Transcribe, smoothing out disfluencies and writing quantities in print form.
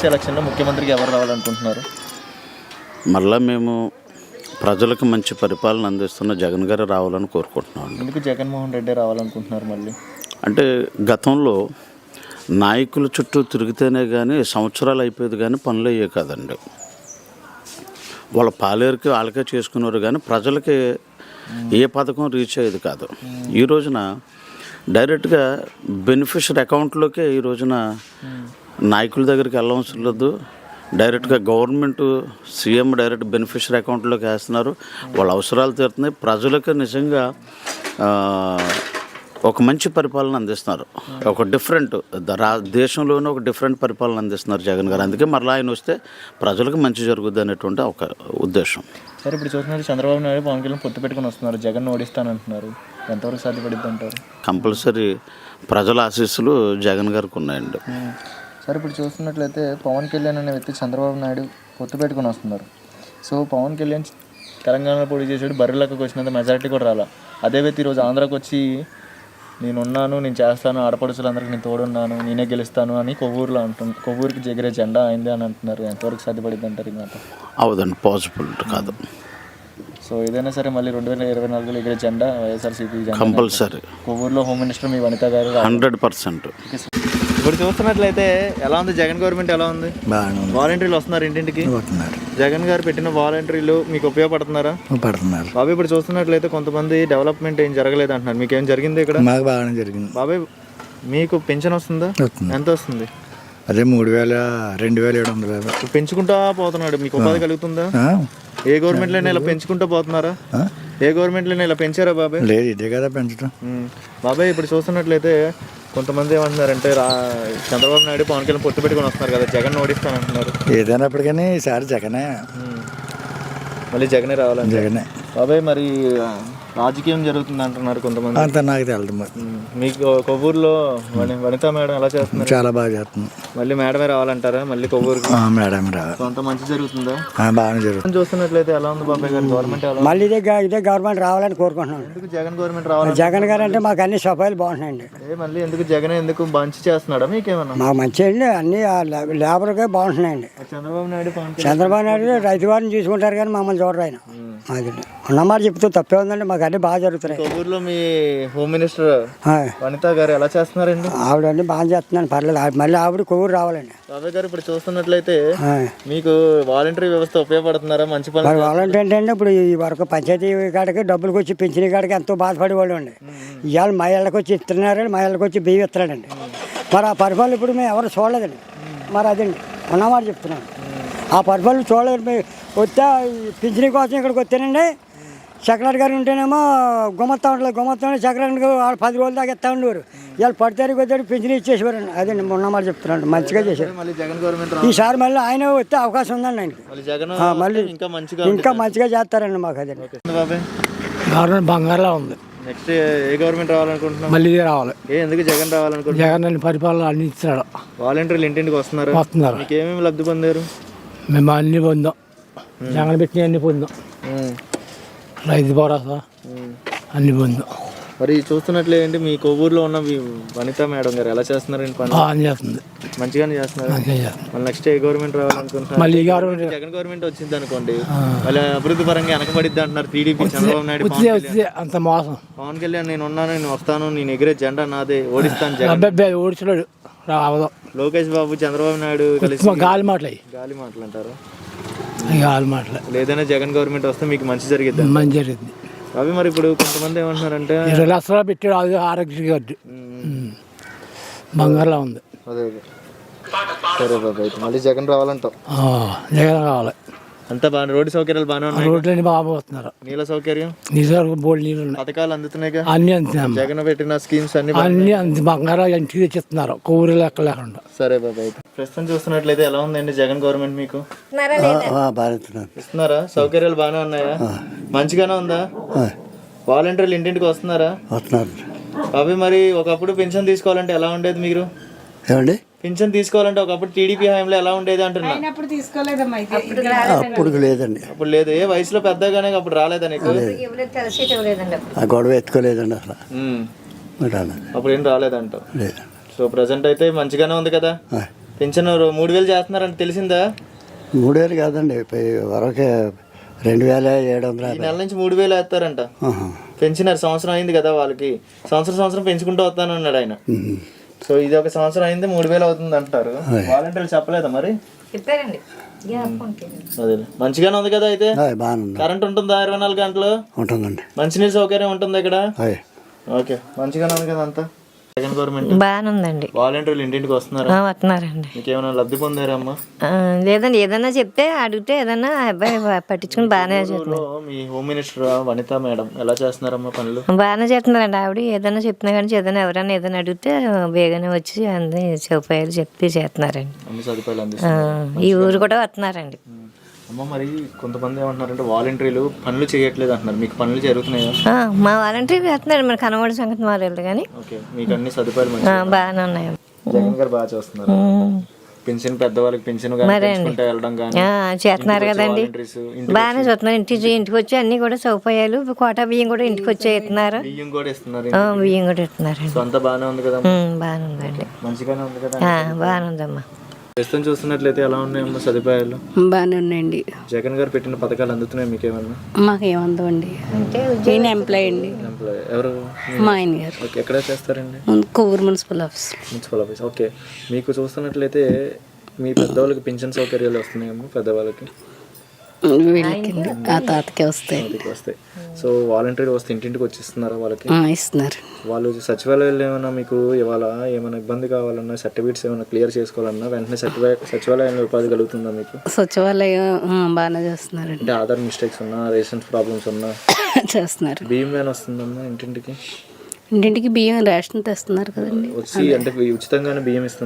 ఎలక్షన్లో ముఖ్యమంత్రికి ఎవరు రావాలనుకుంటున్నారు? మళ్ళీ మేము ప్రజలకు మంచి పరిపాలన అందిస్తున్న జగన్ గారు రావాలని కోరుకుంటున్నాం. ఎందుకు జగన్మోహన్ రెడ్డి రావాలనుకుంటున్నారు మళ్ళీ? అంటే గతంలో నాయకుల చుట్టూ తిరిగితేనే కానీ సంవత్సరాలు అయిపోయేది కానీ పనులు అయ్యే కాదండి. వాళ్ళ పాలేరుకి వాళ్ళకే చేసుకున్నారు కానీ ప్రజలకి ఏ పథకం రీచ్ అయ్యేది కాదు. ఈ రోజున డైరెక్ట్గా బెనిఫిషరీ అకౌంట్లోకే ఈ రోజున నాయకుల దగ్గరికి వెళ్ళవలసిన లేదు. డైరెక్ట్గా గవర్నమెంట్ సీఎం డైరెక్ట్ బెనిఫిషరీ అకౌంట్లోకి వేస్తున్నారు. వాళ్ళ అవసరాలు తీరుతున్నాయి. ప్రజలకు నిజంగా ఒక మంచి పరిపాలన అందిస్తున్నారు. ఒక డిఫరెంట్ దేశంలోనే ఒక డిఫరెంట్ పరిపాలన అందిస్తున్నారు జగన్ గారు. అందుకే మరలా ఆయన వస్తే ప్రజలకు మంచి జరుగుద్ది అనేటువంటి ఒక ఉద్దేశం. సరే, ఇప్పుడు చూస్తున్నారు చంద్రబాబు నాయుడు పవన్ కళ్యాణ్ పొత్తు పెట్టుకుని వస్తున్నారు. జగన్ ఓడిస్తానంటున్నారు. ఎంతవరకు సాధ్యపడిద్ది అంటారు? కంపల్సరీ ప్రజల ఆశీస్సులు జగన్ గారికి ఉన్నాయండి. సరే, ఇప్పుడు చూస్తున్నట్లయితే పవన్ కళ్యాణ్ అనే వ్యక్తి చంద్రబాబు నాయుడు పొత్తు పెట్టుకుని వస్తున్నారు. సో పవన్ కళ్యాణ్ తెలంగాణలో పోటీ చేసాడు, బర్రెలకు వచ్చినంత మెజారిటీ కూడా రాలా. అదే వ్యక్తి ఈరోజు ఆంధ్రాకి వచ్చి నేనున్నాను, నేను చేస్తాను, ఆడపడుచులందరికీ నేను తోడున్నాను, నేనే గెలుస్తాను అని కొవ్వూరికి ఎగిరే జెండా అయింది అని అంటున్నారు. ఎంతవరకు సాధ్యపడింది అంటారు? ఈ మాట అవదండి, పాసిబుల్ కాదు. సో ఏదైనా సరే మళ్ళీ 2024లో ఎగిరే జెండా వైఎస్ఆర్సీపీ కంపల్సరీ. కొవ్వూరులో హోమ్ మినిస్టర్ మీ వనిత గారు 100%. ఇప్పుడు చూస్తున్నట్లయితే ఎలా ఉంది జగన్ గవర్నమెంట్? ఎలా ఉంది? వాలంటీర్లు వస్తున్నారు ఇంటింటికి. జగన్ గారు పెట్టిన వాలంటీర్లు మీకు ఉపయోగపడుతున్నారా? పడుతున్నారు బాబాయ్. ఇప్పుడు చూస్తున్నట్లయితే కొంతమంది డెవలప్మెంట్ ఏం జరగలేదు అంటున్నారు. మీకు ఏం జరిగింది ఇక్కడ? మాకు బాగానే జరిగింది బాబాయ్. మీకు పెన్షన్ వస్తుందా? ఎంత వస్తుంది? అదే 2700 పెంచుకుంటా పోతున్నాడు. మీకు ఉపాధి కలుగుతుందా? ఏ గవర్నమెంట్ లోనే ఇలా పెంచుకుంటా పోతున్నారా? ఏ గవర్నమెంట్ లోనే ఇలా పెంచారా బాబాయ్? లేదు, ఇదే కదా పెంచడం. బాబాయ్, ఇప్పుడు చూస్తున్నట్లయితే కొంతమంది ఏమంటున్నారంటే చంద్రబాబు నాయుడు పవన్ కళ్యాణ్ పొత్తు పెట్టుకుని వస్తున్నారు కదా, జగన్ ఓడిస్తానంటున్నారు. ఏదైనప్పటికీ ఈసారి జగనే, మళ్ళీ జగనే రావాలని. జగనే బాబాయ్. మరి రాజకీయం జరుగుతుంది అంటున్నారు కొంతమంది. అంత నాకు తెలియదు. మరి మీకు కొవ్వూరులో వనిత మేడం ఎలా చేస్తున్నారు? చాలా బాగా చేస్తుంది. మళ్ళీ మేడమే రావాలంటారా మళ్ళీ కొవ్వూరుకి? మేడమే రావాలి. అంత మంచి జరుగుతుందా? బాగానే జరుగుతుంది. చూస్తున్నట్లయితే ఎలా ఉంది బాబాయ్ గారు గవర్నమెంట్? మళ్ళీ ఇదే గవర్నమెంట్ రావాలని కోరుకుంటున్నాను. ఎందుకు జగన్ గవర్నమెంట్ రావాలి? జగన్ గారు అంటే మాకు అన్ని సఫాయిలు బాగుంటున్నాయండి. మళ్ళీ ఎందుకు జగన్ ఎందుకు మంచి చేస్తున్నాడా మీకేమన్నా? మాకు మంచి అండి, అన్ని లేబర్కే బాగుంటున్నాయండి. చంద్రబాబు నాయుడు రైతు వారిని చూసుకుంటారు కానీ మమ్మల్ని చూడరు ఆయన. అది ఉన్నమాట చెప్తూ తప్పే ఉందండి. మాకు అన్ని బాగా జరుగుతున్నాయి. కొవ్వూరులో మీ హోమ్ మినిస్టర్ వనిత గారు ఎలా చేస్తున్నారండి? ఆవిడ అన్ని బాగా చేస్తున్నాను, పర్లేదు. మళ్ళీ ఆవిడ కొవ్వూరు రావాలండి. బాబాయ్ గారు, ఇప్పుడు చూస్తున్నట్లయితే మీకు వాలంటరీ వ్యవస్థ ఉపయోగపడుతున్నారా? మంచి పని. వాలంటీర్ ఏంటంటే ఇప్పుడు ఈ వరకు పంచాయతీ కాడికి డబ్బులకు వచ్చి పెంచిన కాడికి ఎంతో బాధపడేవాళ్ళు అండి. ఇవాళ మా ఇళ్ళకి వచ్చి ఇస్తున్నారండి, మా ఇళ్ళకి వచ్చి బియ్యం ఇస్తున్నాడండి. మరి ఆ పరిపాలన ఇప్పుడు మేము ఎవరు చూడలేదండి. మరి అదండి ఉన్నమాట చెప్తున్నాను. ఆ పరిపాలన చూడలేదు. వస్తే పింఛనీ కోసం ఇక్కడికి వస్తేనండి సెక్రటరీ గారు ఉంటేనేమో గుమ్మత్తా సెక్రటరీ 10 రోజులు దాకా ఇస్తా ఉండేవారు. ఇవాళ పడితే వచ్చాడు పింఛనీ ఇచ్చేసేవారండి. అదండి ఉన్నమాట చెప్తున్నాను. మంచిగా చేశారు. ఈసారి మళ్ళీ ఆయన వస్తే అవకాశం ఉందండి ఆయనకి. మళ్ళీ ఇంకా మంచిగా చేస్తారండి మాకు. అదే గవర్నమెంట్ బంగారులా ఉంది. నెక్స్ట్ ఏ గవర్నమెంట్ రావాలనుకుంటున్నాం? మళ్ళీ ఇదే రావాలి. ఎందుకు జగన్ రావాలనుకుంటున్నాం? జగన్ అన్ని పరిపాలన అన్ని ఇస్తున్నాడు. వాలంటీర్లు ఇంటింటికి వస్తున్నారు. మీకు ఏమేమి లబ్ధి పొందారు? మేము అన్ని పొందాం. జగన్ పెట్టిన అన్ని పొందాం. రైతు భరోసా అన్ని పొందాం. మరి చూస్తున్నట్లేంటి మీ కొవ్వూరులో ఉన్న వనిత మేడం గారు ఎలా చేస్తున్నారండి పని? చేస్తుంది, మంచిగానే చేస్తున్నారు. మళ్ళీ నెక్స్ట్ ఏ గవర్నమెంట్ రావాలనుకుంటున్నారు? మళ్ళీ జగన్ గవర్నమెంట్ వచ్చింది అనుకోండి, మళ్ళీ అభివృద్ధి పరంగా వెనకబడిద్ది అంటున్నారు టీడీపీ. చంద్రబాబు నాయుడు అంత మోసం. పవన్ కళ్యాణ్ నేను ఉన్నాను, నేను వస్తాను, నేను ఎగిరే జెండా నాదే, ఓడిస్తాను జగన్. ఓడిచాడు రావదు. లోకేష్ బాబు చంద్రబాబు నాయుడు కలిసి గాలి మాటలు అంటారు. గాలి మాటలు. లేదైనా జగన్ గవర్నమెంట్ వస్తే మీకు మంచి జరిగిద్ది. మంచి జరిగింది. అవి మరి ఇప్పుడు కొంతమంది ఏమంటున్నారంటే 20 లక్షలు పెట్టాడు అది ఆరోగ్య గారు బంగారులా ఉంది. అదే సరే బాబు, అయితే మళ్ళీ జగన్ రావాలంటావు? జగన్ రావాలి. అంతా బాగా రోడ్డు సౌకర్యాలు బాగానే ఉన్నాయి. రోడ్లన్నీ బాగా పోతున్నారు. నీళ్ళ సౌకర్యం? నీళ్ళు బోల్డ్ నీళ్ళు ఉన్నాయి. పథకాలు అందుతున్నాయి. అన్ని అందుతున్నాయి. జగన్ పెట్టిన స్కీమ్స్ అన్ని బంగారు ఇంటికి తెచ్చిస్తున్నారు, కొవ్వూరు లెక్క లేకుండా. సరే బాబు, అయితే ప్రస్తుతం చూస్తున్నట్లయితే ఎలా ఉందండి జగన్ గవర్నమెంట్? మీకు ఇస్తున్నారా? సౌకర్యాలు బాగానే ఉన్నాయా? మంచిగానే ఉందా? వాలంటీర్లు ఇంటింటికి వస్తున్నారా? అవి మరి ఒకప్పుడు పెన్షన్ తీసుకోవాలంటే ఎలా ఉండేది? మీరు ఏమండి పింఛన్ తీసుకోవాలంటే ఒకప్పుడు టీడీపీ హయాంలో ఎలా ఉండేది అంటున్నా? అప్పుడు లేదండి. అప్పుడు లేదు. ఏ వయసులో పెద్దగానే అప్పుడు రాలేదా నీకు? గొడవ ఎత్తుకోలేదండి అసలు. అప్పుడు ఏం రాలేదంట. సో ప్రెసెంట్ అయితే మంచిగానే ఉంది కదా. పెన్షన్ 3000 చేస్తున్నారంటే తెలిసిందా? 3000 కాదండి వరకే 2750. ఈ నెల నుంచి 3000 వేస్తారంట. పెన్షనర్ సంవత్సరం అయింది కదా వాళ్ళకి, సంవత్సరం పెంచుకుంటూ వస్తాను అన్నాడు ఆయన. సో ఇది ఒక సంవత్సరం అయింది 3000 అవుతుంది అంటారు. వాలంటీర్లు చెప్పలేదా మరి? అదే మంచిగానే ఉంది కదా అయితే. బాగుంది. కరెంట్ ఉంటుందా 24 గంటలు? ఉంటుందండి. మంచినీళ్ళ సౌకర్యం ఉంటుంది ఇక్కడ? ఓకే, మంచిగానే ఉంది కదా అంతా. జగన్ గవర్నమెంట్ బాగానే ఉందండి. వాలంటీర్లు ఇంటింటికి వస్తున్నారా? వస్తున్నారండి. మీకు ఏమైనా లబ్ధి పొందారమ్మా? లేదండి, ఏదన్నా చెప్తే అడిగితే ఏదన్నా అబ్బాయి పట్టించుకుని బాగానే చేస్తున్నారు. మీ హోమ్ మినిస్టర్ వనిత మేడం ఎలా చేస్తున్నారమ్మా పనులు? బాగానే చేస్తున్నారండి. ఆవిడ ఏదన్నా చెప్పినా కానీ ఏదైనా ఎవరైనా ఏదైనా అడిగితే వేగనే వచ్చి అన్ని సౌకర్యాలు చెప్పి చేస్తున్నారండి. అన్ని సదుపాయాలు అందిస్తున్నారు. ఈ ఊరు కూడా వస్తున్నారండి. అమ్మ మరి కొంతమంది ఏమంటున్నారంటే వాలంటీర్లు పనులు చేయట్లేదు అంటున్నారు. మీకు పనులు జరుగుతున్నాయా? మా వాలంటీర్ చేస్తున్నారు. మరి కనబడి సంగతి మారేళ్ళు కానీ ఓకే, మీకు అన్ని సదుపాయాలు మంచిగా బాగానే ఉన్నాయి. జగన్ గారు బాగా చేస్తున్నారు. పెన్షన్ పెద్దవాళ్ళకి పెన్షన్ వెళ్ళడం కానీ చేస్తున్నారు కదండి. బాగానే చూస్తున్నారు. ఇంటికి వచ్చి అన్ని కూడా సౌకర్యాలు, కోటా బియ్యం కూడా ఇంటికి వచ్చి ఇస్తున్నారు. బియ్యం కూడా ఇస్తున్నారు. బియ్యం కూడా ఇస్తున్నారు. అంతా బాగానే ఉంది కదా? బాగానే ఉందండి. మంచిగానే ఉంది కదా? బాగానే ఉందమ్మా. ప్రస్తుతం చూస్తున్నట్లయితే ఎలా ఉన్నాయమ్మా సదుపాయాలు? బాగానే ఉన్నాయండి. జగన్ గారు పెట్టిన పథకాలు అందుతున్నాయి మీకేమన్నా? మాకేమందండి. నేను ఎంప్లాయ్ అండి. ఎవరు? మా ఆయన గారు. ఓకే, ఎక్కడ చేస్తారండి? Kovvur municipal office. Municipal office. Okay, మీకు చూస్తున్నట్లయితే మీ పెద్దవాళ్ళకి పెన్షన్ సౌకర్యాలు వస్తున్నాయమ్మా? పెద్దవాళ్ళకి వీళ్ళకండి ఆ తాతకే వస్తాయి. వస్తాయి. సో వాలంటీర్ వస్తే ఇంటింటికి వచ్చిస్తున్నారా వాళ్ళకి? ఇస్తున్నారు. వాళ్ళు సచివాలయాలు ఏమైనా మీకు ఇవాళ ఏమైనా ఇబ్బంది కావాలన్నా, సర్టిఫికేట్స్ ఏమైనా క్లియర్ చేసుకోవాలన్నా వెంటనే సచివాలయంలో ఉపాధి కలుగుతుందా మీకు? సచివాలయం బాగానే చేస్తున్నారండి. అంటే ఆధార్ మిస్టేక్స్ ఉన్నా, రేషన్ ప్రాబ్లమ్స్ ఉన్నా చేస్తున్నారు. బియ్యం ఏమైనా వస్తుందమ్మా ఇంటింటికి? ఇంటింటికి బియ్యం రేషన్ తెస్తున్నారు కదండి. వచ్చి అంటే ఉచితంగానే బియ్యం ఇస్తున్నారు.